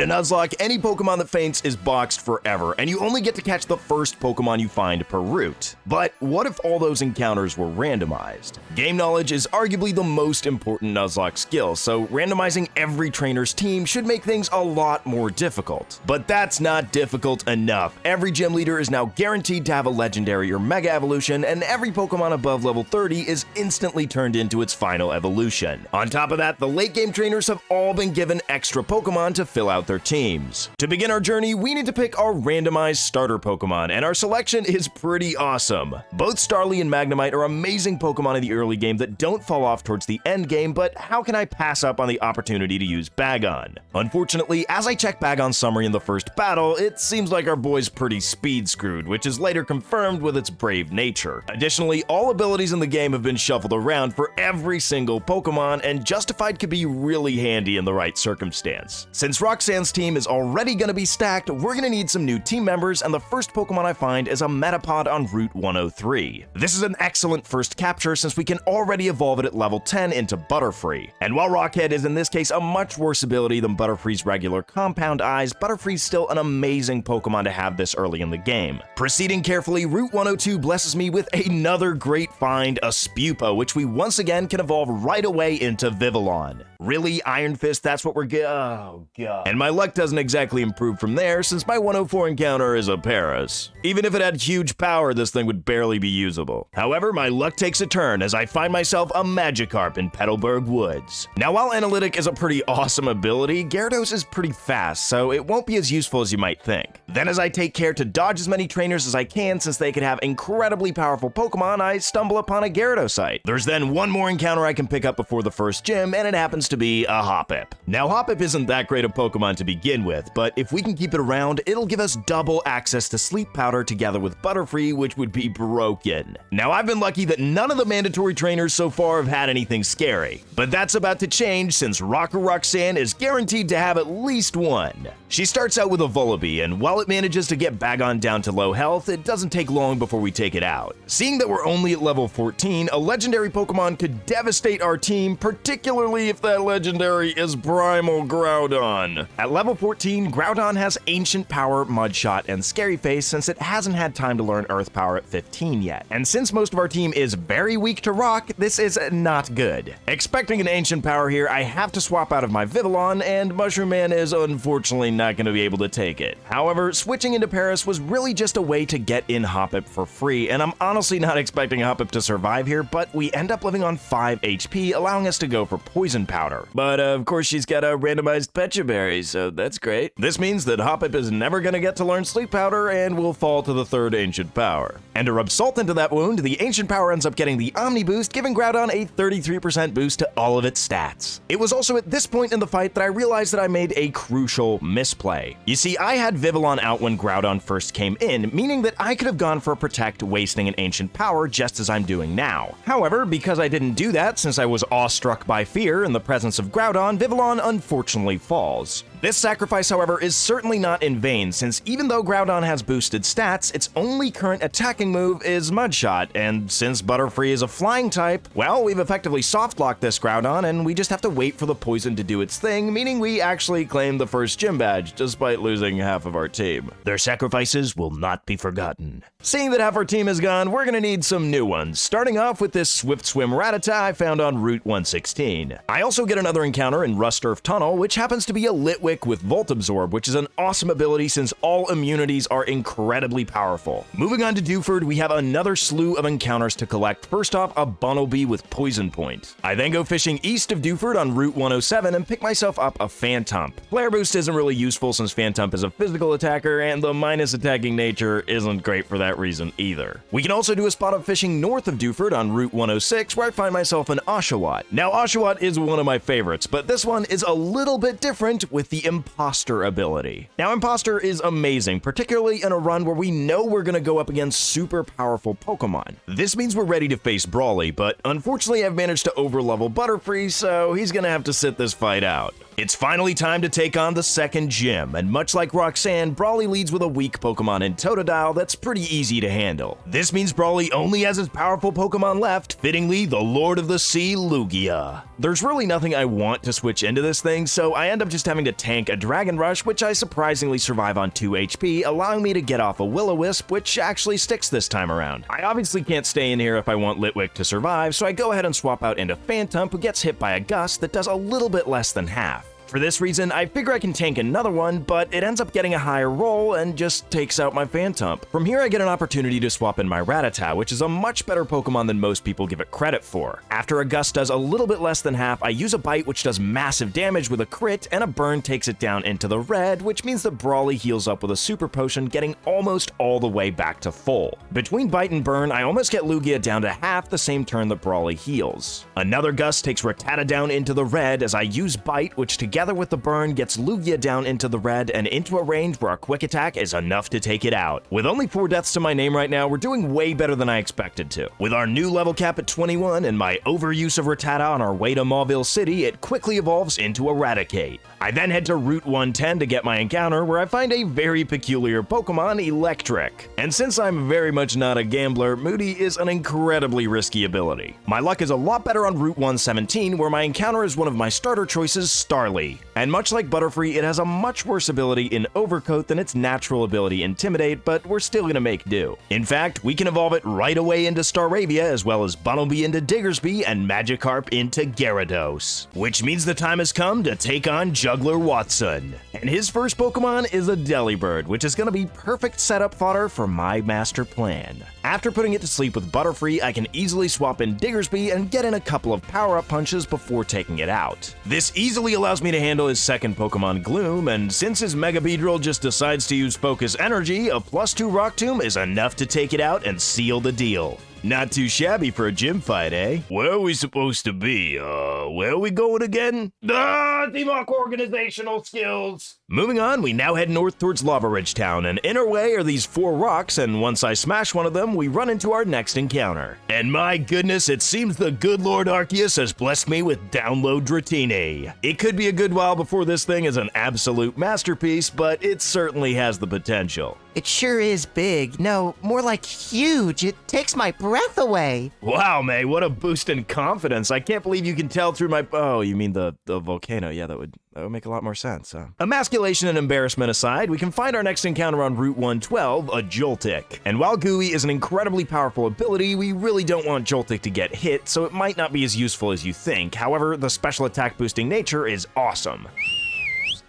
In a Nuzlocke, any Pokemon that faints is boxed forever, and you only get to catch the first Pokemon you find per route. But what if all those encounters were randomized? Game knowledge is arguably the most important Nuzlocke skill, so randomizing every trainer's team should make things a lot more difficult. But that's not difficult enough. Every gym leader is now guaranteed to have a legendary or mega evolution, and every Pokemon above level 30 is instantly turned into its final evolution. On top of that, the late game trainers have all been given extra Pokemon to fill out their teams. To begin our journey, we need to pick our randomized starter Pokemon, and our selection is pretty awesome. Both Starly and Magnemite are amazing Pokemon in the early game that don't fall off towards the end game, but how can I pass up on the opportunity to use Bagon? Unfortunately, as I check Bagon's summary in the first battle, it seems like our boy's pretty speed screwed, which is later confirmed with its brave nature. Additionally, all abilities in the game have been shuffled around for every single Pokemon, and Justified could be really handy in the right circumstance. Since Roxanne's team is already going to be stacked, we're going to need some new team members, and the first Pokemon I find is a Metapod on Route 103. This is an excellent first capture since we can already evolve it at level 10 into Butterfree. And while Rockhead is in this case a much worse ability than Butterfree's regular Compound Eyes, Butterfree's still an amazing Pokemon to have this early in the game. Proceeding carefully, Route 102 blesses me with another great find, a Spupa, which we once again can evolve right away into Vivillon. Really, Iron Fist, that's what we're oh god. And my luck doesn't exactly improve from there since my 104 encounter is a Paras. Even if it had huge power, this thing would barely be usable. However, my luck takes a turn as I find myself a Magikarp in Petalburg Woods. Now, while Analytic is a pretty awesome ability, Gyarados is pretty fast, so it won't be as useful as you might think. Then as I take care to dodge as many trainers as I can since they could have incredibly powerful Pokemon, I stumble upon a Gyarados. There's then one more encounter I can pick up before the first gym, and it happens to be a Hoppip. Now, Hoppip isn't that great a Pokemon to begin with, but if we can keep it around, it'll give us double access to Sleep Powder together with Butterfree, which would be broken. Now, I've been lucky that none of the mandatory trainers so far have had anything scary, but that's about to change since Rocker Roxanne is guaranteed to have at least one. She starts out with a Vullaby, and while it manages to get Bagon down to low health, it doesn't take long before we take it out. Seeing that we're only at level 14, a legendary Pokemon could devastate our team, particularly if that legendary is Primal Groudon. At level 14, Groudon has Ancient Power, Mudshot, and Scary Face since it hasn't had time to learn Earth Power at 15 yet. And since most of our team is very weak to Rock, this is not good. Expecting an Ancient Power here, I have to swap out of my Vivillon, and Mushroom Man is unfortunately not going to be able to take it. However, switching into Paras was really just a way to get in Hoppip for free, and I'm honestly not expecting Hoppip to survive here, but we end up living on 5 HP, allowing us to go for Poison Powder. But of course she's got a randomized Pecha Berry, so that's great. This means that Hoppip is never going to get to learn Sleep Powder and will fall to the third Ancient Power. And to rub salt into that wound, the Ancient Power ends up getting the Omni Boost, giving Groudon a 33% boost to all of its stats. It was also at this point in the fight that I realized that I made a crucial misplay. You see, I had Vivillon out when Groudon first came in, meaning that I could have gone for a Protect, wasting an Ancient Power just as I'm doing now. However, because I didn't do that since I was awestruck by fear in the presence of Groudon, Vivillon unfortunately falls. This sacrifice, however, is certainly not in vain, since even though Groudon has boosted stats, its only current attacking move is Mudshot, and since Butterfree is a flying type, well, we've effectively soft-locked this Groudon, and we just have to wait for the poison to do its thing, meaning we actually claim the first gym badge, despite losing half of our team. Their sacrifices will not be forgotten. Seeing that half our team is gone, we're gonna need some new ones, starting off with this Swift Swim Rattata I found on Route 116. I also get another encounter in Rusturf Tunnel, which happens to be a Litwick with Volt Absorb, which is an awesome ability since all immunities are incredibly powerful. Moving on to Dewford, we have another slew of encounters to collect. First off, a Bunnelby with Poison Point. I then go fishing east of Dewford on Route 107 and pick myself up a Phantump. Flare Boost isn't really useful since Phantump is a physical attacker, and the minus attacking nature isn't great for that reason either. We can also do a spot of fishing north of Dewford on Route 106, where I find myself an Oshawott. Now, Oshawott is one of my favorites, but this one is a little bit different with the Imposter ability. Now, Imposter is amazing, particularly in a run where we know we're going to go up against super powerful Pokemon. This means we're ready to face Brawly, but unfortunately I've managed to overlevel Butterfree, so he's going to have to sit this fight out. It's finally time to take on the second gym, and much like Roxanne, Brawly leads with a weak Pokemon in Totodile that's pretty easy to handle. This means Brawly only has his powerful Pokemon left, fittingly the Lord of the Sea, Lugia. There's really nothing I want to switch into this thing, so I end up just having to tank a Dragon Rush, which I surprisingly survive on 2 HP, allowing me to get off a Will-O-Wisp, which actually sticks this time around. I obviously can't stay in here if I want Litwick to survive, so I go ahead and swap out into Phantump, who gets hit by a Gust that does a little bit less than half. For this reason, I figure I can tank another one, but it ends up getting a higher roll and just takes out my Phantump. From here, I get an opportunity to swap in my Rattata, which is a much better Pokemon than most people give it credit for. After a Gust does a little bit less than half, I use a Bite, which does massive damage with a crit, and a Burn takes it down into the red, which means that Brawly heals up with a Super Potion, getting almost all the way back to full. Between Bite and Burn, I almost get Lugia down to half the same turn that Brawly heals. Another Gust takes Rattata down into the red as I use Bite, which together with the Burn gets Lugia down into the red and into a range where a Quick Attack is enough to take it out. With only 4 deaths to my name right now, we're doing way better than I expected to. With our new level cap at 21 and my overuse of Rattata on our way to Mauville City, it quickly evolves into Eradicate. I then head to Route 110 to get my encounter, where I find a very peculiar Pokemon, Electric. And since I'm very much not a gambler, Moody is an incredibly risky ability. My luck is a lot better on Route 117, where my encounter is one of my starter choices, Starly. And much like Butterfree, it has a much worse ability in Overcoat than its natural ability Intimidate, but we're still gonna make do. In fact, we can evolve it right away into Staravia, as well as Bunnelby into Diggersby and Magikarp into Gyarados. Which means the time has come to take on Juggler Watson. And his first Pokemon is a Delibird, which is gonna be perfect setup fodder for my master plan. After putting it to sleep with Butterfree, I can easily swap in Diggersby and get in a couple of power-up punches before taking it out. This easily allows me to handle his second Pokemon, Gloom, and since his Mega Beedrill just decides to use Focus Energy, a +2 Rock Tomb is enough to take it out and seal the deal. Not too shabby for a gym fight, eh? Where are we supposed to be? Where are we going again? Teamwork organizational skills! Moving on, we now head north towards Lava Ridge Town, and in our way are these 4 rocks, and once I smash one of them, we run into our next encounter. And my goodness, it seems the good Lord Arceus has blessed me with Download Dratini. It could be a good while before this thing is an absolute masterpiece, but it certainly has the potential. It sure is big. No, more like huge. It takes my breath away. Wow, May, what a boost in confidence. I can't believe you can tell through my... Oh, you mean the volcano. Yeah, that would make a lot more sense. Emasculation and embarrassment aside, we can find our next encounter on Route 112, a Joltik. And while Gooey is an incredibly powerful ability, we really don't want Joltik to get hit, so it might not be as useful as you think. However, the special attack boosting nature is awesome.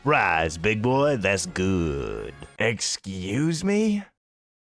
Rise, big boy, that's good. Excuse me?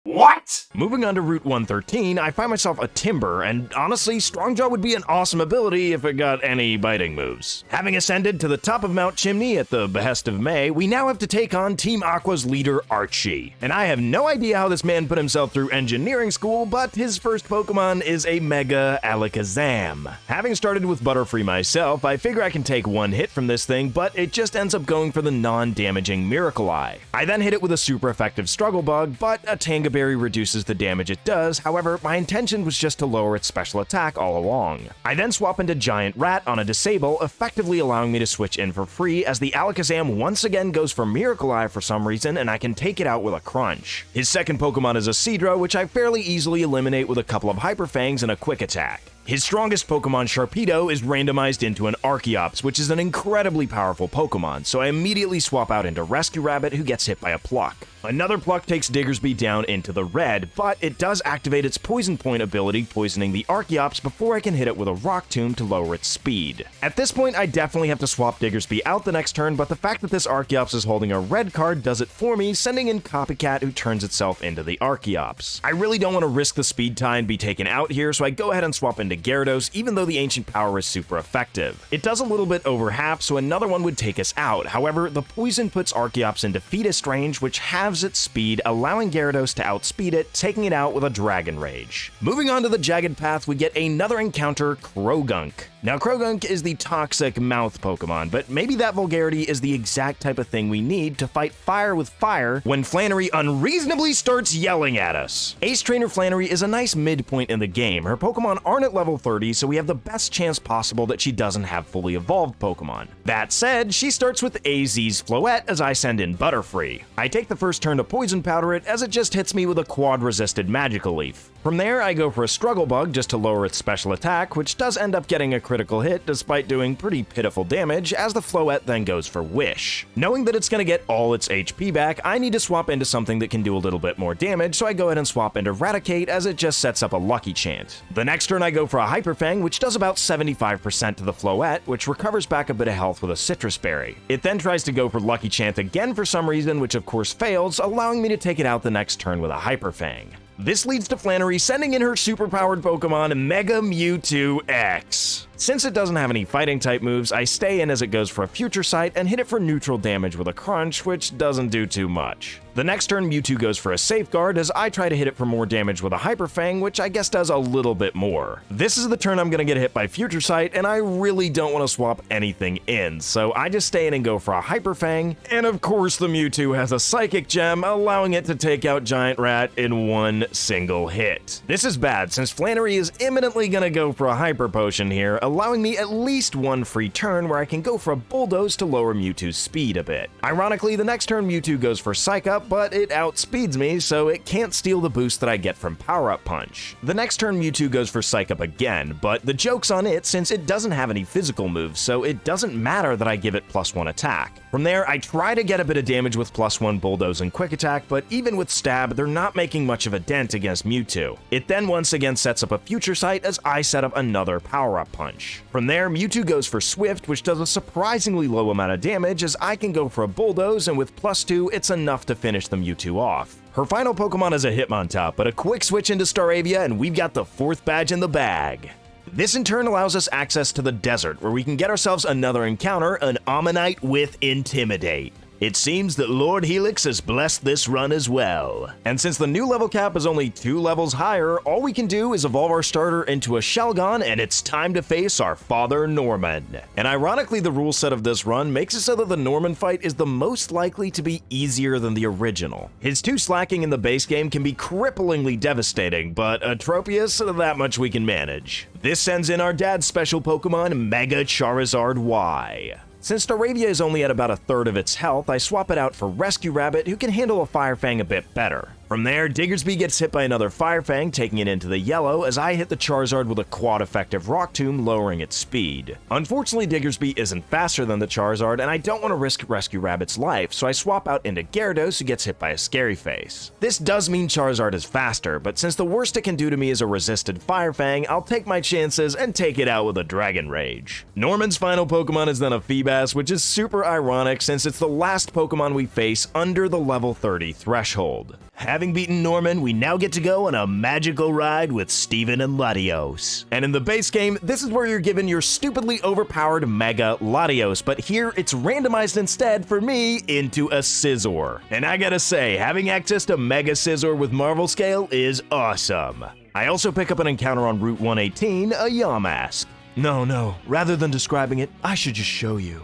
What? Moving on to Route 113, I find myself a Timber, and honestly, Strongjaw would be an awesome ability if it got any biting moves. Having ascended to the top of Mount Chimney at the behest of May, we now have to take on Team Aqua's leader, Archie. And I have no idea how this man put himself through engineering school, but his first Pokemon is a Mega Alakazam. Having started with Butterfree myself, I figure I can take one hit from this thing, but it just ends up going for the non-damaging Miracle Eye. I then hit it with a super effective Struggle Bug, but a Tangaberry reduces the damage it does. However, my intention was just to lower its special attack all along. I then swap into Giant Rat on a Disable, effectively allowing me to switch in for free as the Alakazam once again goes for Miracle Eye for some reason, and I can take it out with a Crunch. His second Pokemon is a Seadra, which I fairly easily eliminate with a couple of Hyper Fangs and a Quick Attack. His strongest Pokemon, Sharpedo, is randomized into an Archeops, which is an incredibly powerful Pokemon, so I immediately swap out into Rescue Rabbit, who gets hit by a Pluck. Another Pluck takes Diggersby down into the red, but it does activate its Poison Point ability, poisoning the Archeops before I can hit it with a Rock Tomb to lower its speed. At this point, I definitely have to swap Diggersby out the next turn, but the fact that this Archeops is holding a red card does it for me, sending in Copycat, who turns itself into the Archeops. I really don't want to risk the speed tie and be taken out here, so I go ahead and swap into Gyarados, even though the Ancient Power is super effective. It does a little bit over half, so another one would take us out. However, the poison puts Archeops into Fetus range, which halves its speed, allowing Gyarados to outspeed it, taking it out with a Dragon Rage. Moving on to the Jagged Path, we get another encounter, Krogunk. Now, Krogunk is the toxic mouth Pokemon, but maybe that vulgarity is the exact type of thing we need to fight fire with fire when Flannery unreasonably starts yelling at us. Ace Trainer Flannery is a nice midpoint in the game. Her Pokemon aren't at level 30, so we have the best chance possible that she doesn't have fully evolved Pokemon. That said, she starts with AZ's Floette as I send in Butterfree. I take the first turn to Poison Powder it as it just hits me with a quad-resisted Magical Leaf. From there, I go for a Struggle Bug just to lower its special attack, which does end up getting a critical hit despite doing pretty pitiful damage, as the Floette then goes for Wish. Knowing that it's going to get all its HP back, I need to swap into something that can do a little bit more damage, so I go ahead and swap into Raticate as it just sets up a Lucky Chant. The next turn I go for a Hyper Fang, which does about 75% to the Floette, which recovers back a bit of health with a Citrus Berry. It then tries to go for Lucky Chant again for some reason, which of course fails, allowing me to take it out the next turn with a Hyper Fang. This leads to Flannery sending in her superpowered Pokemon Mega Mewtwo X. Since it doesn't have any fighting type moves, I stay in as it goes for a Future Sight and hit it for neutral damage with a Crunch, which doesn't do too much. The next turn, Mewtwo goes for a Safeguard as I try to hit it for more damage with a Hyper Fang, which I guess does a little bit more. This is the turn I'm gonna get hit by Future Sight, and I really don't want to swap anything in, so I just stay in and go for a Hyper Fang, and of course the Mewtwo has a Psychic Gem, allowing it to take out Giant Rat in one single hit. This is bad, since Flannery is imminently gonna go for a Hyper Potion here, allowing me at least one free turn where I can go for a Bulldoze to lower Mewtwo's speed a bit. Ironically, the next turn Mewtwo goes for Psych Up, but it outspeeds me, so it can't steal the boost that I get from Power Up Punch. The next turn Mewtwo goes for Psych Up again, but the joke's on it since it doesn't have any physical moves, so it doesn't matter that I give it +1 attack. From there, I try to get a bit of damage with +1 Bulldoze and Quick Attack, but even with Stab, they're not making much of a dent against Mewtwo. It then once again sets up a Future Sight as I set up another Power Up Punch. From there, Mewtwo goes for Swift, which does a surprisingly low amount of damage as I can go for a Bulldoze, and with +2, it's enough to finish the Mewtwo off. Her final Pokemon is a Hitmontop, but a quick switch into Staravia and we've got the 4th badge in the bag. This in turn allows us access to the desert, where we can get ourselves another encounter, an Ammonite with Intimidate. It seems that Lord Helix has blessed this run as well. And since the new level cap is only 2 levels higher, all we can do is evolve our starter into a Shelgon, and it's time to face our father Norman. And ironically, the rule set of this run makes it so that the Norman fight is the most likely to be easier than the original. His 2 slacking in the base game can be cripplingly devastating, but Atropius, that much we can manage. This sends in our dad's special Pokemon, Mega Charizard Y. Since Staravia is only at about a third of its health, I swap it out for Rescue Rabbit, who can handle a Fire Fang a bit better. From there, Diggersby gets hit by another Fire Fang, taking it into the yellow, as I hit the Charizard with a quad-effective Rock Tomb, lowering its speed. Unfortunately, Diggersby isn't faster than the Charizard, and I don't want to risk Rescue Rabbit's life, so I swap out into Gyarados, who gets hit by a Scary Face. This does mean Charizard is faster, but since the worst it can do to me is a resisted Fire Fang, I'll take my chances and take it out with a Dragon Rage. Norman's final Pokemon is then a Feebas, which is super ironic since it's the last Pokemon we face under the level 30 threshold. Having beaten Norman, we now get to go on a magical ride with Steven and Latios. And in the base game, this is where you're given your stupidly overpowered Mega Latios, but here it's randomized instead for me into a Scizor. And I gotta say, having access to Mega Scizor with Marvel Scale is awesome. I also pick up an encounter on Route 118, a Yamask. No, rather than describing it, I should just show you.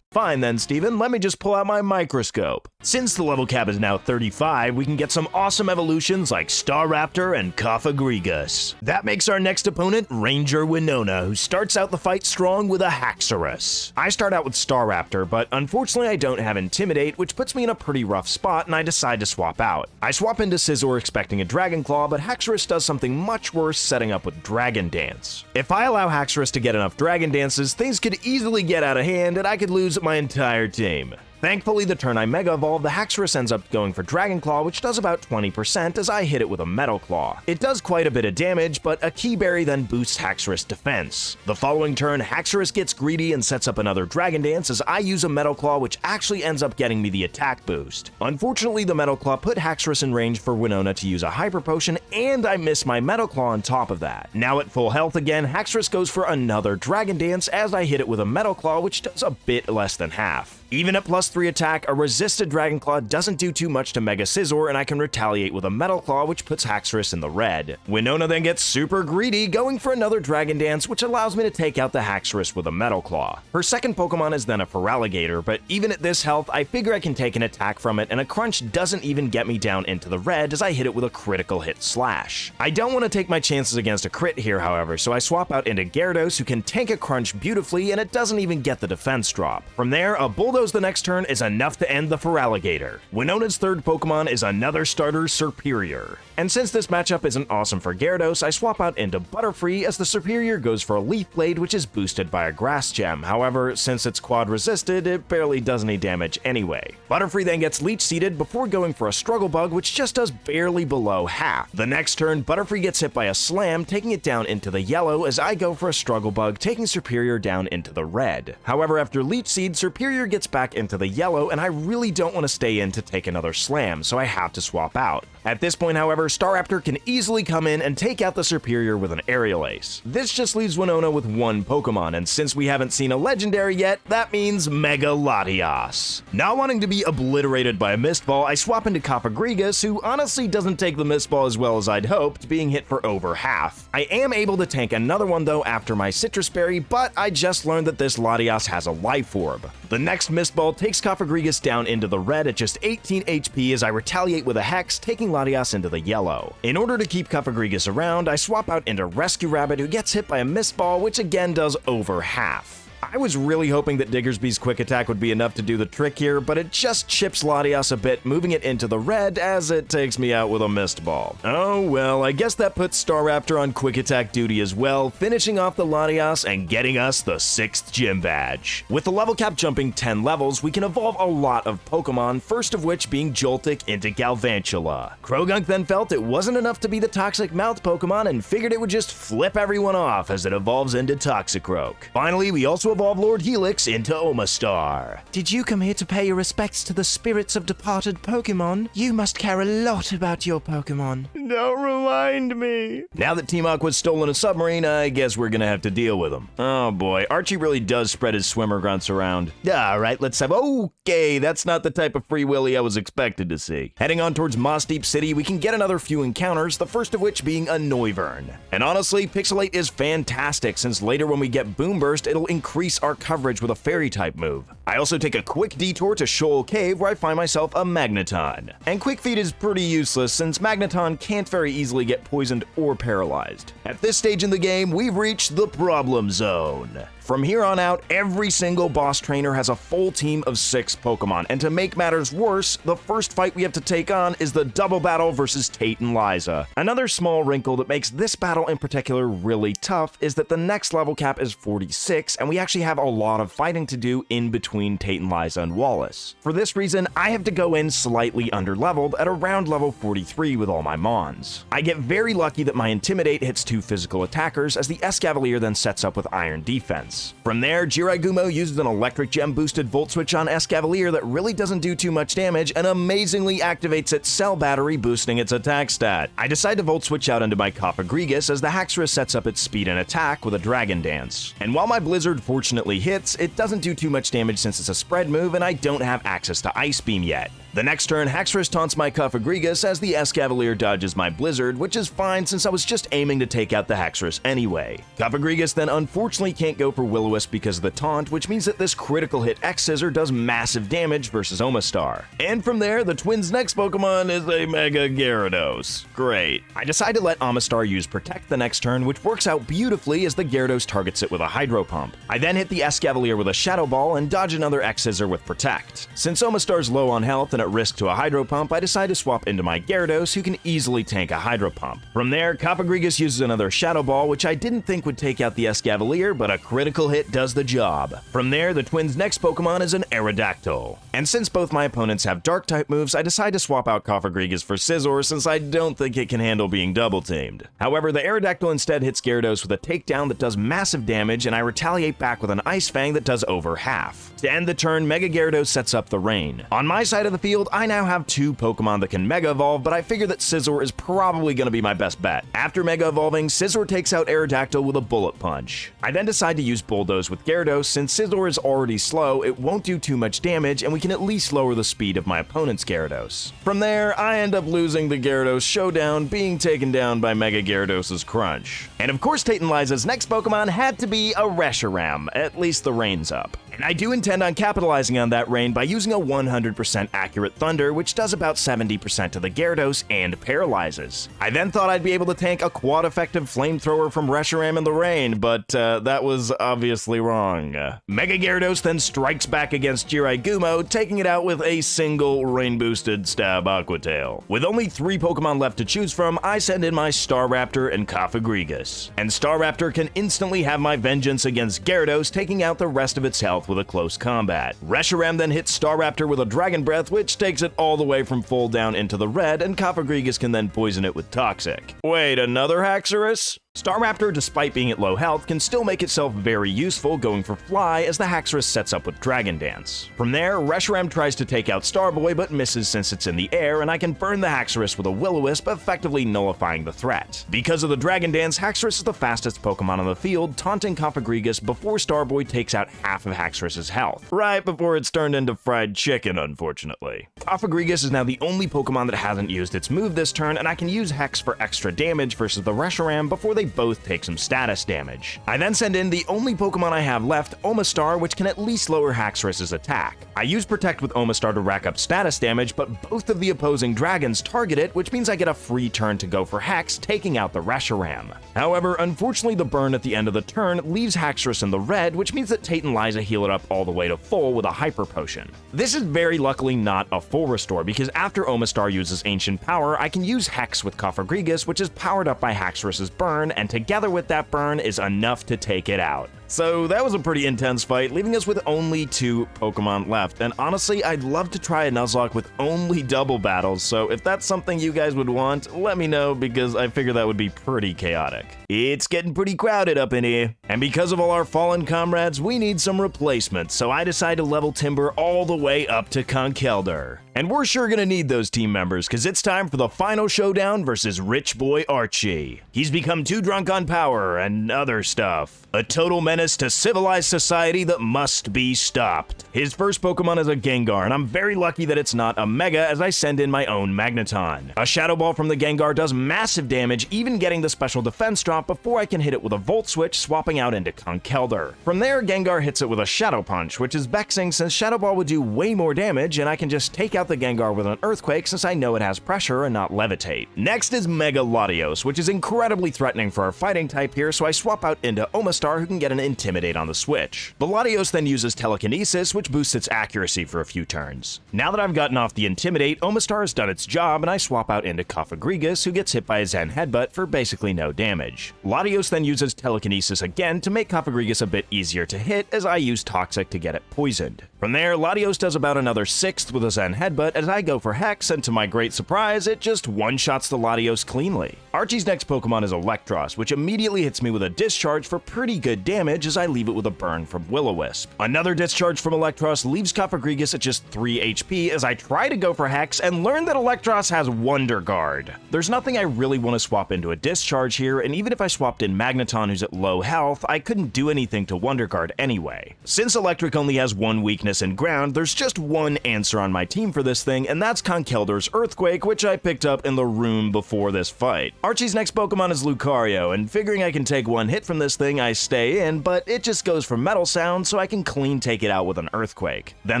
Fine then, Steven, let me just pull out my microscope. Since the level cap is now 35, we can get some awesome evolutions like Staraptor and Coffagrigus. That makes our next opponent Ranger Winona, who starts out the fight strong with a Haxorus. I start out with Staraptor, but unfortunately I don't have Intimidate, which puts me in a pretty rough spot, and I decide to swap out. I swap into Scizor expecting a Dragon Claw, but Haxorus does something much worse, setting up with Dragon Dance. If I allow Haxorus to get enough Dragon Dances, things could easily get out of hand, and I could lose my entire team. Thankfully, the turn I Mega Evolve, the Haxorus ends up going for Dragon Claw, which does about 20% as I hit it with a Metal Claw. It does quite a bit of damage, but a Key Berry then boosts Haxorus defense. The following turn, Haxorus gets greedy and sets up another Dragon Dance as I use a Metal Claw, which actually ends up getting me the attack boost. Unfortunately, the Metal Claw put Haxorus in range for Winona to use a Hyper Potion, and I miss my Metal Claw on top of that. Now at full health again, Haxorus goes for another Dragon Dance as I hit it with a Metal Claw, which does a bit less than half. Even at +3 attack, a resisted Dragon Claw doesn't do too much to Mega Scizor, and I can retaliate with a Metal Claw, which puts Haxorus in the red. Winona then gets super greedy, going for another Dragon Dance, which allows me to take out the Haxorus with a Metal Claw. Her second Pokemon is then a Feraligatr, but even at this health, I figure I can take an attack from it, and a Crunch doesn't even get me down into the red as I hit it with a critical hit slash. I don't want to take my chances against a crit here, however, so I swap out into Gyarados, who can tank a Crunch beautifully, and it doesn't even get the defense drop. From there, a Bulldoze the next turn is enough to end the Feraligatr. Winona's third Pokemon is another starter, Serperior. And since this matchup isn't awesome for Gyarados, I swap out into Butterfree as the Serperior goes for a Leaf Blade, which is boosted by a Grass Gem. However, since it's quad resisted, it barely does any damage anyway. Butterfree then gets Leech Seeded before going for a Struggle Bug, which just does barely below half. The next turn, Butterfree gets hit by a Slam, taking it down into the yellow as I go for a Struggle Bug, taking Serperior down into the red. However, after Leech Seed, Serperior gets back into the yellow, and I really don't want to stay in to take another Slam, so I have to swap out. At this point, however, Staraptor can easily come in and take out the Serperior with an Aerial Ace. This just leaves Winona with one Pokemon, and since we haven't seen a Legendary yet, that means Mega Latias. Not wanting to be obliterated by a Mist Ball, I swap into Cofagrigus, who honestly doesn't take the Mist Ball as well as I'd hoped, being hit for over half. I am able to tank another one though after my Citrus Berry, but I just learned that this Latias has a Life Orb. The next Mist Ball takes Cofagrigus down into the red at just 18 HP as I retaliate with a Hex, taking Latias into the yellow. In order to keep Cofagrigus around, I swap out into Rescue Rabbit, who gets hit by a Mist Ball, which again does over half. I was really hoping that Diggersby's Quick Attack would be enough to do the trick here, but it just chips Latias a bit, moving it into the red as it takes me out with a Mist Ball. Oh well, I guess that puts Staraptor on Quick Attack duty as well, finishing off the Latias and getting us the 6th Gym Badge. With the level cap jumping 10 levels, we can evolve a lot of Pokemon, first of which being Joltik into Galvantula. Krogunk then felt it wasn't enough to be the Toxic Mouth Pokemon and figured it would just flip everyone off as it evolves into Toxicroak. Finally, we also evolve Lord Helix into Omastar. Did you come here to pay your respects to the spirits of departed Pokemon? You must care a lot about your Pokemon. Don't remind me. Now that Team Aqua's stolen a submarine, I guess we're gonna have to deal with them. Oh boy, Archie really does spread his swimmer grunts around. Alright, let's have... Okay, that's not the type of Free Willy I was expected to see. Heading on towards Moss Deep City, we can get another few encounters, the first of which being a Noivern. And honestly, Pixelate is fantastic, since later when we get Boom Burst, it'll increase our coverage with a Fairy-type move. I also take a quick detour to Shoal Cave where I find myself a Magneton. And Quick Feet is pretty useless since Magneton can't very easily get poisoned or paralyzed. At this stage in the game, we've reached the Problem Zone. From here on out, every single boss trainer has a full team of 6 Pokemon, and to make matters worse, the first fight we have to take on is the double battle versus Tate and Liza. Another small wrinkle that makes this battle in particular really tough is that the next level cap is 46, and we actually have a lot of fighting to do in between Tate and Liza and Wallace. For this reason, I have to go in slightly under-leveled at around level 43 with all my Mons. I get very lucky that my Intimidate hits 2 physical attackers, as the Escavalier then sets up with Iron Defense. From there, Jiraigumo uses an Electric Gem boosted Volt Switch on Escavalier that really doesn't do too much damage and amazingly activates its Cell Battery, boosting its attack stat. I decide to Volt Switch out into my Cofagrigus as the Haxorus sets up its speed and attack with a Dragon Dance. And while my Blizzard fortunately hits, it doesn't do too much damage since it's a spread move and I don't have access to Ice Beam yet. The next turn, Haxorus taunts my Cofagrigus as the Escavalier dodges my Blizzard, which is fine since I was just aiming to take out the Haxorus anyway. Cofagrigus then unfortunately can't go for Will-O-Wisp because of the taunt, which means that this critical hit X-Scissor does massive damage versus Omastar. And from there, the twins' next Pokemon is a Mega Gyarados. Great. I decide to let Omastar use Protect the next turn, which works out beautifully as the Gyarados targets it with a Hydro Pump. I then hit the Escavalier with a Shadow Ball and dodge another X-Scissor with Protect. Since Omastar's low on health and at risk to a Hydro Pump, I decide to swap into my Gyarados, who can easily tank a Hydro Pump. From there, Cofagrigus uses another Shadow Ball, which I didn't think would take out the Escavalier, but a critical hit does the job. From there, the twins' next Pokemon is an Aerodactyl. And since both my opponents have Dark-type moves, I decide to swap out Cofagrigus for Scizor since I don't think it can handle being double-teamed. However, the Aerodactyl instead hits Gyarados with a takedown that does massive damage, and I retaliate back with an Ice Fang that does over half. To end the turn, Mega Gyarados sets up the rain. On my side of the field, field, I now have 2 Pokemon that can Mega Evolve, but I figure that Scizor is probably going to be my best bet. After Mega Evolving, Scizor takes out Aerodactyl with a Bullet Punch. I then decide to use Bulldoze with Gyarados. Since Scizor is already slow, it won't do too much damage, and we can at least lower the speed of my opponent's Gyarados. From there, I end up losing the Gyarados showdown, being taken down by Mega Gyarados' Crunch. And of course, Tate and Liza's next Pokemon had to be a Reshiram, at least the rain's up. And I do intend on capitalizing on that rain by using a 100% accurate Thunder, which does about 70% to the Gyarados and paralyzes. I then thought I'd be able to tank a quad-effective Flamethrower from Reshiram in the rain, but that was obviously wrong. Mega Gyarados then strikes back against Jiraigumo, taking it out with a single rain-boosted Stab Aqua Tail. With only 3 Pokemon left to choose from, I send in my Staraptor and Cofagrigus. And Staraptor can instantly have my vengeance against Gyarados, taking out the rest of its health with a close combat. Reshiram then hits Staraptor with a Dragon Breath, which takes it all the way from full down into the red, and Cofagrigus can then poison it with Toxic. Wait, another Haxorus? Staraptor, despite being at low health, can still make itself very useful going for Fly as the Haxorus sets up with Dragon Dance. From there, Reshiram tries to take out Starboy but misses since it's in the air, and I can burn the Haxorus with a Will-O-Wisp, effectively nullifying the threat. Because of the Dragon Dance, Haxorus is the fastest Pokemon on the field, taunting Cofagrigus before Starboy takes out half of Haxorus' health. Right before it's turned into fried chicken, unfortunately. Cofagrigus is now the only Pokemon that hasn't used its move this turn, and I can use Hex for extra damage versus the Reshiram before they both take some status damage. I then send in the only Pokemon I have left, Omastar, which can at least lower Haxorus' attack. I use Protect with Omastar to rack up status damage, but both of the opposing dragons target it, which means I get a free turn to go for Hex, taking out the Reshiram. However, unfortunately the burn at the end of the turn leaves Haxorus in the red, which means that Tate and Liza heal it up all the way to full with a Hyper Potion. This is very luckily not a full restore, because after Omastar uses Ancient Power, I can use Hex with Cofagrigus, which is powered up by Haxorus' burn, and together with that burn is enough to take it out. So that was a pretty intense fight, leaving us with only 2 Pokemon left, and honestly, I'd love to try a Nuzlocke with only double battles, so if that's something you guys would want, let me know, because I figure that would be pretty chaotic. It's getting pretty crowded up in here, and because of all our fallen comrades, we need some replacements, so I decide to level Timber all the way up to Conkeldurr. And we're sure gonna need those team members, cause it's time for the final showdown versus Rich Boy Archie. He's become too drunk on power and other stuff. A total menace to civilized society that must be stopped. His first Pokemon is a Gengar, and I'm very lucky that it's not a Mega as I send in my own Magneton. A Shadow Ball from the Gengar does massive damage, even getting the special defense drop before I can hit it with a Volt Switch, swapping out into Conkeldurr. From there, Gengar hits it with a Shadow Punch, which is vexing since Shadow Ball would do way more damage, and I can just take out the Gengar with an Earthquake since I know it has pressure and not Levitate. Next is Mega Latios, which is incredibly threatening for our fighting type here, so I swap out into Omastar, who can get an Intimidate on the switch. The Latios then uses Telekinesis, which boosts its accuracy for a few turns. Now that I've gotten off the Intimidate, Omastar has done its job, and I swap out into Cofagrigus, who gets hit by a Zen Headbutt for basically no damage. Latios then uses Telekinesis again to make Cofagrigus a bit easier to hit, as I use Toxic to get it poisoned. From there, Latios does about another 6th with a Zen Headbutt as I go for Hex, and to my great surprise, it just one-shots the Latios cleanly. Archie's next Pokemon is Electros, which immediately hits me with a Discharge for pretty good damage as I leave it with a burn from Will-O-Wisp. Another Discharge from Electros leaves Cofagrigus at just 3 HP as I try to go for Hex and learn that Electros has Wonder Guard. There's nothing I really want to swap into a Discharge here, and even if I swapped in Magneton who's at low health, I couldn't do anything to Wonder Guard anyway. Since Electric only has one weakness in ground, there's just one answer on my team for this thing, and that's Conkeldurr's Earthquake, which I picked up in the room before this fight. Archie's next Pokemon is Lucario, and figuring I can take one hit from this thing, I stay in, but it just goes for Metal Sound, so I can clean take it out with an Earthquake. Then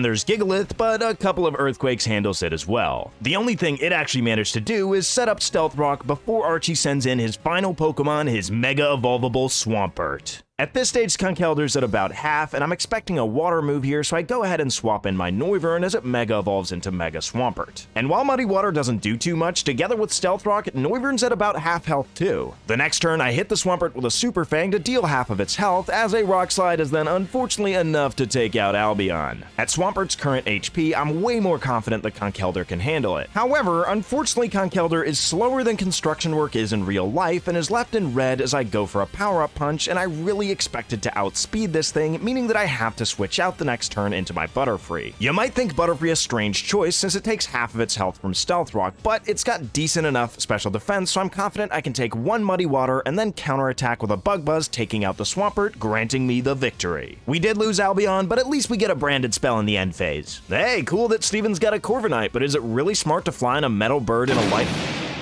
there's Gigalith, but a couple of Earthquakes handles it as well. The only thing it actually managed to do is set up Stealth Rock before Archie sends in his final Pokemon, his Mega Evolvable Swampert. At this stage, Conkeldurr's at about half, and I'm expecting a water move here, so I go ahead and swap in my Noivern as it Mega Evolves into Mega Swampert. And while Muddy Water doesn't do too much, together with Stealth Rock, Noivern's at about half health too. The next turn, I hit the Swampert with a Super Fang to deal half of its health, as a Rock Slide is then unfortunately enough to take out Albion. At Swampert's current HP, I'm way more confident that Conkeldurr can handle it. However, unfortunately Conkeldurr is slower than construction work is in real life, and is left in red as I go for a Power-Up Punch, and I really fully expected to outspeed this thing, meaning that I have to switch out the next turn into my Butterfree. You might think Butterfree a strange choice since it takes half of its health from Stealth Rock, but it's got decent enough special defense, so I'm confident I can take one Muddy Water and then counterattack with a Bug Buzz, taking out the Swampert, granting me the victory. We did lose Albion, but at least we get a branded spell in the end phase. Hey, cool that Steven's got a Corviknight, but is it really smart to fly in a metal bird in a light?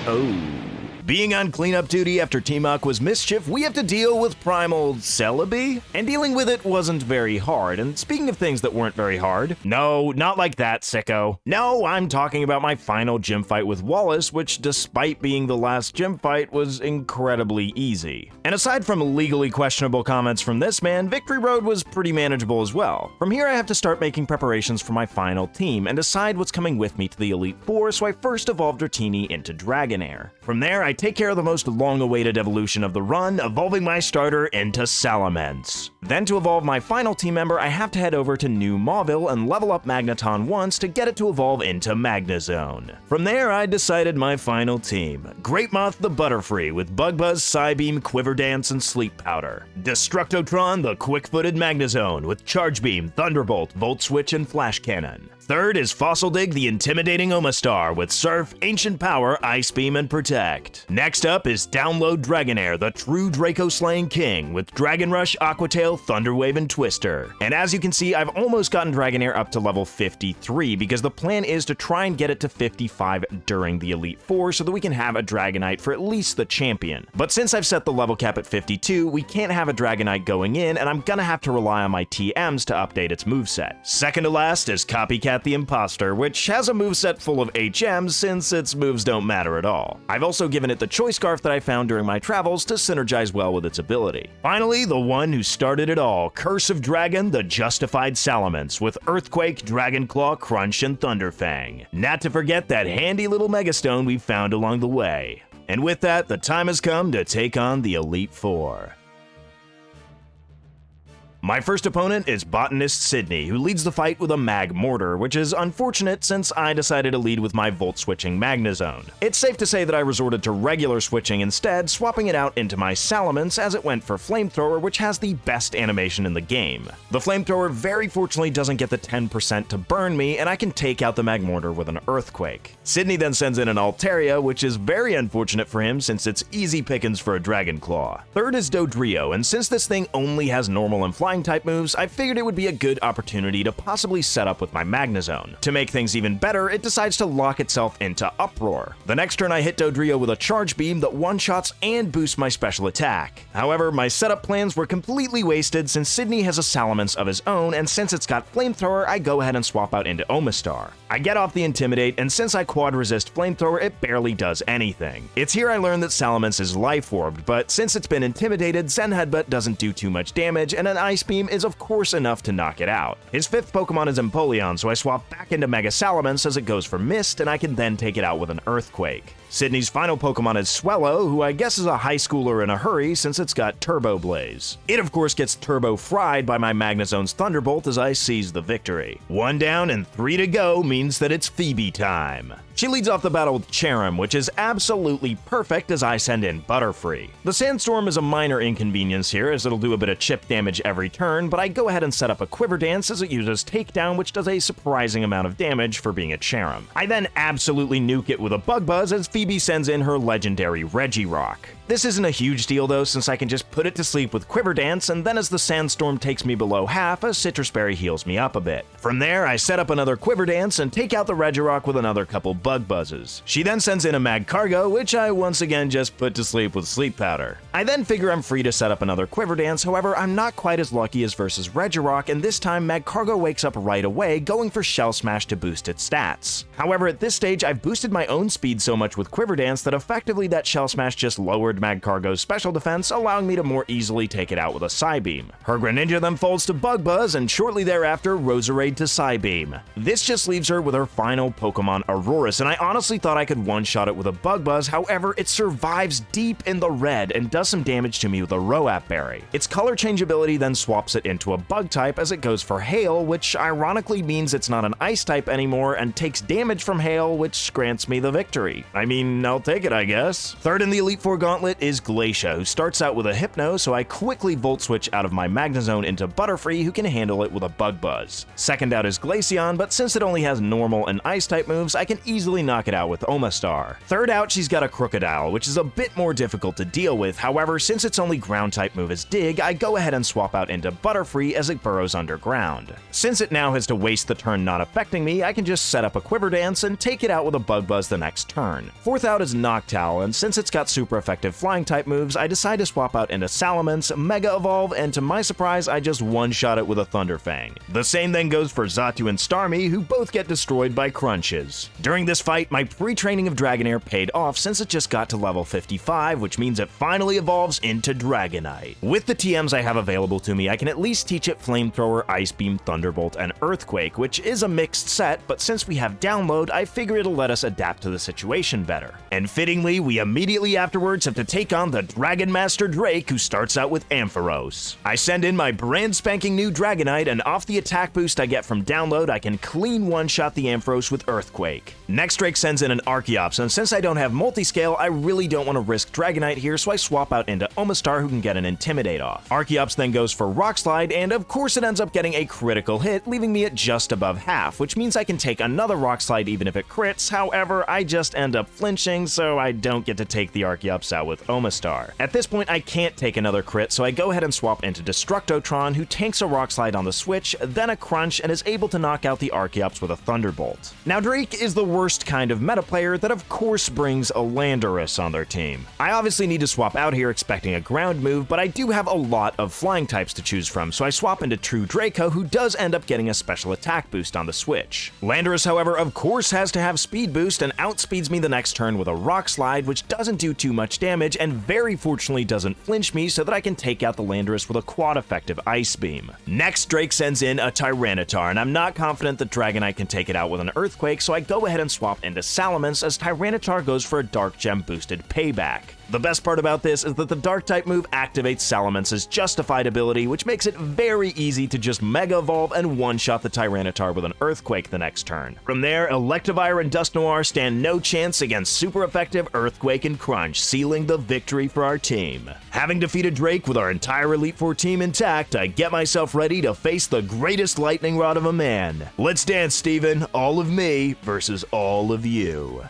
Oh. Being on cleanup duty after Team Aqua's mischief, we have to deal with Primal Celebi, and dealing with it wasn't very hard. And speaking of things that weren't very hard, no, not like that, sicko. No, I'm talking about my final gym fight with Wallace, which despite being the last gym fight, was incredibly easy. And aside from legally questionable comments from this man, Victory Road was pretty manageable as well. From here I have to start making preparations for my final team and decide what's coming with me to the Elite Four, so I first evolved Dratini into Dragonair. From there I take care of the most long-awaited evolution of the run, evolving my starter into Salamence. Then to evolve my final team member, I have to head over to New Mauville and level up Magneton once to get it to evolve into Magnezone. From there, I decided my final team. Great Moth the Butterfree with Bug Buzz, Psybeam, Quiver Dance, and Sleep Powder. Destructotron the Quick-Footed Magnezone with Charge Beam, Thunderbolt, Volt Switch, and Flash Cannon. Third is Fossil Dig the Intimidating Omastar with Surf, Ancient Power, Ice Beam, and Protect. Next up is Download Dragonair, the true Draco-slaying king with Dragon Rush, Aqua Tail, Thunder Wave, and Twister. And as you can see, I've almost gotten Dragonair up to level 53 because the plan is to try and get it to 55 during the Elite Four so that we can have a Dragonite for at least the champion. But since I've set the level cap at 52, we can't have a Dragonite going in, and I'm gonna have to rely on my TMs to update its moveset. Second to last is Copycat the Imposter, which has a moveset full of HMs since its moves don't matter at all. I've also given it the Choice Scarf that I found during my travels to synergize well with its ability. Finally, the one who started it all, Curse of Dragon, the Justified Salamence, with Earthquake, Dragon Claw, Crunch, and Thunderfang. Not to forget that handy little Megastone we found along the way. And with that, the time has come to take on the Elite Four. My first opponent is Botanist Sidney, who leads the fight with a Mag Mortar, which is unfortunate since I decided to lead with my Volt-switching Magnezone. It's safe to say that I resorted to regular switching instead, swapping it out into my Salamence as it went for Flamethrower, which has the best animation in the game. The Flamethrower very fortunately doesn't get the 10% to burn me, and I can take out the Mag Mortar with an Earthquake. Sidney then sends in an Altaria, which is very unfortunate for him since it's easy pickings for a Dragon Claw. Third is Dodrio, and since this thing only has normal and flying type moves, I figured it would be a good opportunity to possibly set up with my Magnezone. To make things even better, it decides to lock itself into Uproar. The next turn I hit Dodrio with a Charge Beam that one-shots and boosts my special attack. However, my setup plans were completely wasted since Sidney has a Salamence of his own, and since it's got Flamethrower, I go ahead and swap out into Omastar. I get off the Intimidate, and since I quad resist Flamethrower, it barely does anything. It's here I learned that Salamence is Life Orbed, but since it's been intimidated, Zen Headbutt doesn't do too much damage, and an Ice Beam is of course enough to knock it out. His fifth Pokemon is Empoleon, so I swap back into Mega Salamence as it goes for Mist, and I can then take it out with an Earthquake. Sidney's final Pokemon is Swellow, who I guess is a high schooler in a hurry since it's got Turbo Blaze. It of course gets Turbo Fried by my Magnezone's Thunderbolt as I seize the victory. 1 down and 3 to go means that it's Phoebe time. She leads off the battle with Cherim, which is absolutely perfect as I send in Butterfree. The Sandstorm is a minor inconvenience here as it'll do a bit of chip damage every turn, but I go ahead and set up a Quiver Dance as it uses Takedown, which does a surprising amount of damage for being a Cherim. I then absolutely nuke it with a Bug Buzz as Phoebe sends in her legendary Regirock. This isn't a huge deal though, since I can just put it to sleep with Quiver Dance, and then as the Sandstorm takes me below half, a Citrus Berry heals me up a bit. From there, I set up another Quiver Dance and take out the Regirock with another couple Bug Buzzes. She then sends in a Magcargo, which I once again just put to sleep with Sleep Powder. I then figure I'm free to set up another Quiver Dance, however, I'm not quite as lucky as versus Regirock, and this time Magcargo wakes up right away, going for Shell Smash to boost its stats. However, at this stage, I've boosted my own speed so much with Quiver Dance that effectively that Shell Smash just lowered Magcargo's special defense, allowing me to more easily take it out with a Psybeam. Her Greninja then folds to Bug Buzz, and shortly thereafter, Roserade to Psybeam. This just leaves her with her final Pokemon, Aurorus, and I honestly thought I could one-shot it with a Bug Buzz, however, it survives deep in the red and does some damage to me with a Roap Berry. Its color change ability then swaps it into a Bug type as it goes for Hail, which ironically means it's not an Ice type anymore and takes damage from Hail, which grants me the victory. I mean, mean, I'll take it, I guess. Third in the Elite Four gauntlet is Glacia, who starts out with a Hypno, so I quickly Volt Switch out of my Magnezone into Butterfree, who can handle it with a Bug Buzz. Second out is Glaceon, but since it only has normal and Ice-type moves, I can easily knock it out with Omastar. Third out, she's got a Crocodile, which is a bit more difficult to deal with. However, since its only Ground-type move is Dig, I go ahead and swap out into Butterfree as it burrows underground. Since it now has to waste the turn not affecting me, I can just set up a Quiver Dance and take it out with a Bug Buzz the next turn. Fourth out is Noctowl, and since it's got super effective Flying-type moves, I decide to swap out into Salamence, Mega Evolve, and to my surprise, I just one-shot it with a Thunder Fang. The same then goes for Xatu and Starmie, who both get destroyed by Crunches. During this fight, my pre-training of Dragonair paid off since it just got to level 55, which means it finally evolves into Dragonite. With the TMs I have available to me, I can at least teach it Flamethrower, Ice Beam, Thunderbolt, and Earthquake, which is a mixed set, but since we have Download, I figure it'll let us adapt to the situation better. And fittingly, we immediately afterwards have to take on the Dragon Master Drake, who starts out with Ampharos. I send in my brand spanking new Dragonite, and off the attack boost I get from Download, I can clean one-shot the Ampharos with Earthquake. Next, Drake sends in an Archeops, and since I don't have multiscale, I really don't want to risk Dragonite here, so I swap out into Omastar, who can get an Intimidate off. Archeops then goes for Rock Slide, and of course it ends up getting a critical hit, leaving me at just above half, which means I can take another Rock Slide even if it crits. However, I just end up flinching, so I don't get to take the Archeops out with Omastar. At this point, I can't take another crit, so I go ahead and swap into Destructotron, who tanks a Rock Slide on the switch, then a Crunch, and is able to knock out the Archeops with a Thunderbolt. Now, Drake is the worst kind of meta player that of course brings a Landorus on their team. I obviously need to swap out here expecting a ground move, but I do have a lot of flying types to choose from, so I swap into True Draco, who does end up getting a special attack boost on the switch. Landorus, however, of course has to have speed boost and outspeeds me the next turn with a Rock Slide, which doesn't do too much damage and very fortunately doesn't flinch me so that I can take out the Landorus with a quad effective Ice Beam. Next, Drake sends in a Tyranitar, and I'm not confident that Dragonite can take it out with an Earthquake, so I go ahead and swap into Salamence as Tyranitar goes for a Dark Gem boosted Payback. The best part about this is that the Dark-type move activates Salamence's Justified ability, which makes it very easy to just Mega Evolve and one-shot the Tyranitar with an Earthquake the next turn. From there, Electivire and Dusknoir stand no chance against super effective Earthquake and Crunch, sealing the victory for our team. Having defeated Drake with our entire Elite Four team intact, I get myself ready to face the greatest lightning rod of a man. Let's dance, Steven. All of me versus all of you.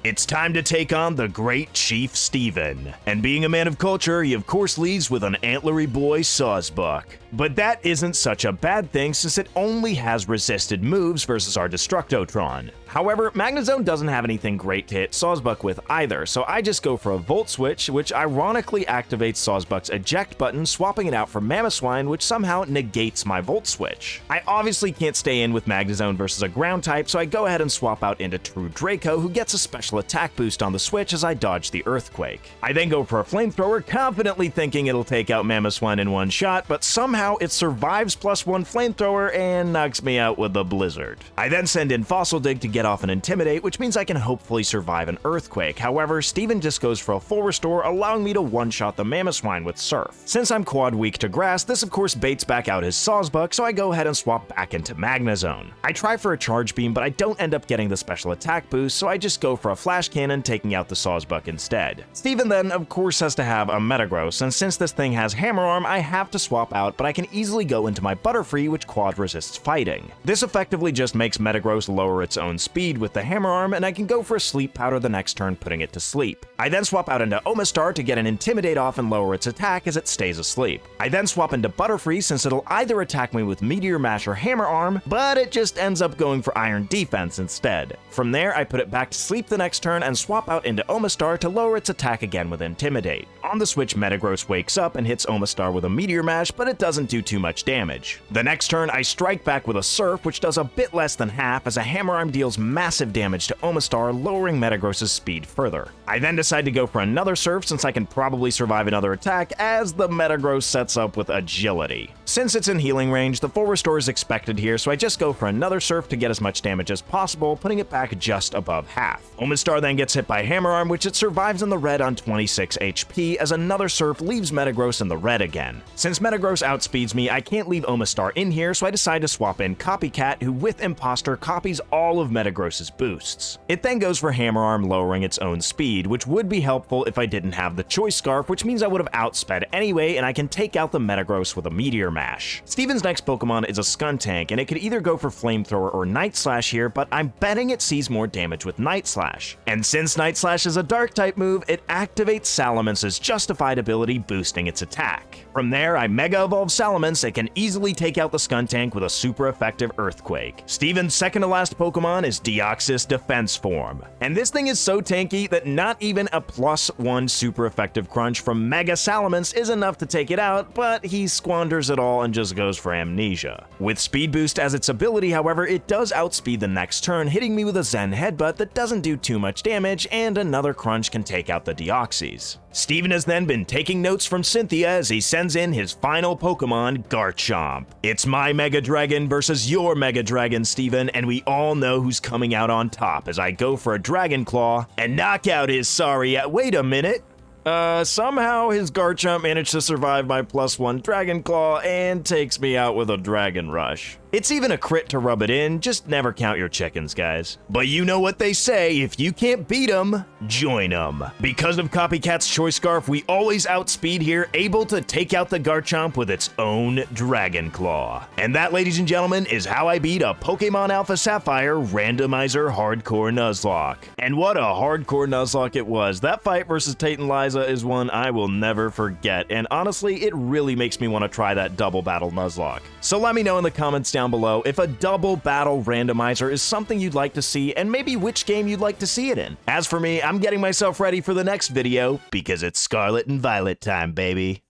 It's time to take on the great Chief Steven. And being a man of culture, he of course leads with an antlery boy Sawsbuck. But that isn't such a bad thing since it only has resisted moves versus our Destructotron. However, Magnezone doesn't have anything great to hit Sawsbuck with either, so I just go for a Volt Switch, which ironically activates Sawsbuck's eject button, swapping it out for Mamoswine, which somehow negates my Volt Switch. I obviously can't stay in with Magnezone versus a ground type, so I go ahead and swap out into True Draco, who gets a special attack boost on the switch as I dodge the Earthquake. I then go for a Flamethrower, confidently thinking it'll take out Mamoswine in one shot, but somehow it survives +1 Flamethrower and knocks me out with a Blizzard. I then send in Fossil Dig to get off an Intimidate, which means I can hopefully survive an Earthquake. However, Steven just goes for a full restore, allowing me to one-shot the Mamoswine with Surf. Since I'm quad weak to Grass, this of course baits back out his Sawsbuck, so I go ahead and swap back into Magnezone. I try for a Charge Beam, but I don't end up getting the special attack boost, so I just go for a Flash Cannon, taking out the Sawsbuck instead. Steven then of course has to have a Metagross, and since this thing has Hammer Arm, I have to swap out, but I can easily go into my Butterfree, which quad resists fighting. This effectively just makes Metagross lower its own speed with the Hammer Arm, and I can go for a Sleep Powder the next turn, putting it to sleep. I then swap out into Omastar to get an Intimidate off and lower its attack as it stays asleep. I then swap into Butterfree since it'll either attack me with Meteor Mash or Hammer Arm, but it just ends up going for Iron Defense instead. From there, I put it back to sleep the next turn and swap out into Omastar to lower its attack again with Intimidate. On the switch, Metagross wakes up and hits Omastar with a Meteor Mash, but it doesn't do too much damage. The next turn, I strike back with a Surf, which does a bit less than half as a Hammer Arm deals massive damage to Omastar, lowering Metagross's speed further. I then decide to go for another Surf since I can probably survive another attack as the Metagross sets up with Agility. Since it's in healing range, the full restore is expected here, so I just go for another Surf to get as much damage as possible, putting it back just above half. Omastar Omastar then gets hit by Hammer Arm, which it survives in the red on 26 HP, as another Surf leaves Metagross in the red again. Since Metagross outspeeds me, I can't leave Omastar in here, so I decide to swap in Copycat, who with Imposter copies all of Metagross's boosts. It then goes for Hammer Arm, lowering its own speed, which would be helpful if I didn't have the Choice Scarf, which means I would have outsped anyway, and I can take out the Metagross with a Meteor Mash. Steven's next Pokemon is a Skuntank, and it could either go for Flamethrower or Night Slash here, but I'm betting it sees more damage with Night Slash. And since Night Slash is a Dark-type move, it activates Salamence's Justified ability, boosting its attack. From there, I Mega Evolve Salamence and can easily take out the Skuntank with a super effective Earthquake. Steven's second to last Pokemon is Deoxys Defense Form. And this thing is so tanky that not even a +1 super effective Crunch from Mega Salamence is enough to take it out, but he squanders it all and just goes for Amnesia. With Speed Boost as its ability, however, it does outspeed the next turn, hitting me with a Zen Headbutt that doesn't do too much damage, and another Crunch can take out the Deoxys. Steven has then been taking notes from Cynthia as he sends in his final Pokemon, Garchomp. It's my Mega Dragon versus your Mega Dragon, Steven, and we all know who's coming out on top as I go for a Dragon Claw and knock out his wait a minute. Somehow his Garchomp managed to survive my +1 Dragon Claw and takes me out with a Dragon Rush. It's even a crit to rub it in, just never count your chickens, guys. But you know what they say, if you can't beat 'em, join 'em. Because of Copycat's Choice Scarf, we always outspeed here, able to take out the Garchomp with its own Dragon Claw. And that, ladies and gentlemen, is how I beat a Pokemon Alpha Sapphire Randomizer Hardcore Nuzlocke. And what a hardcore Nuzlocke it was. That fight versus Tate and Liza is one I will never forget, and honestly, it really makes me want to try that double battle Nuzlocke. So let me know in the comments down below if a double battle randomizer is something you'd like to see, and maybe which game you'd like to see it in. As for me, I'm getting myself ready for the next video, because it's Scarlet and Violet time, baby.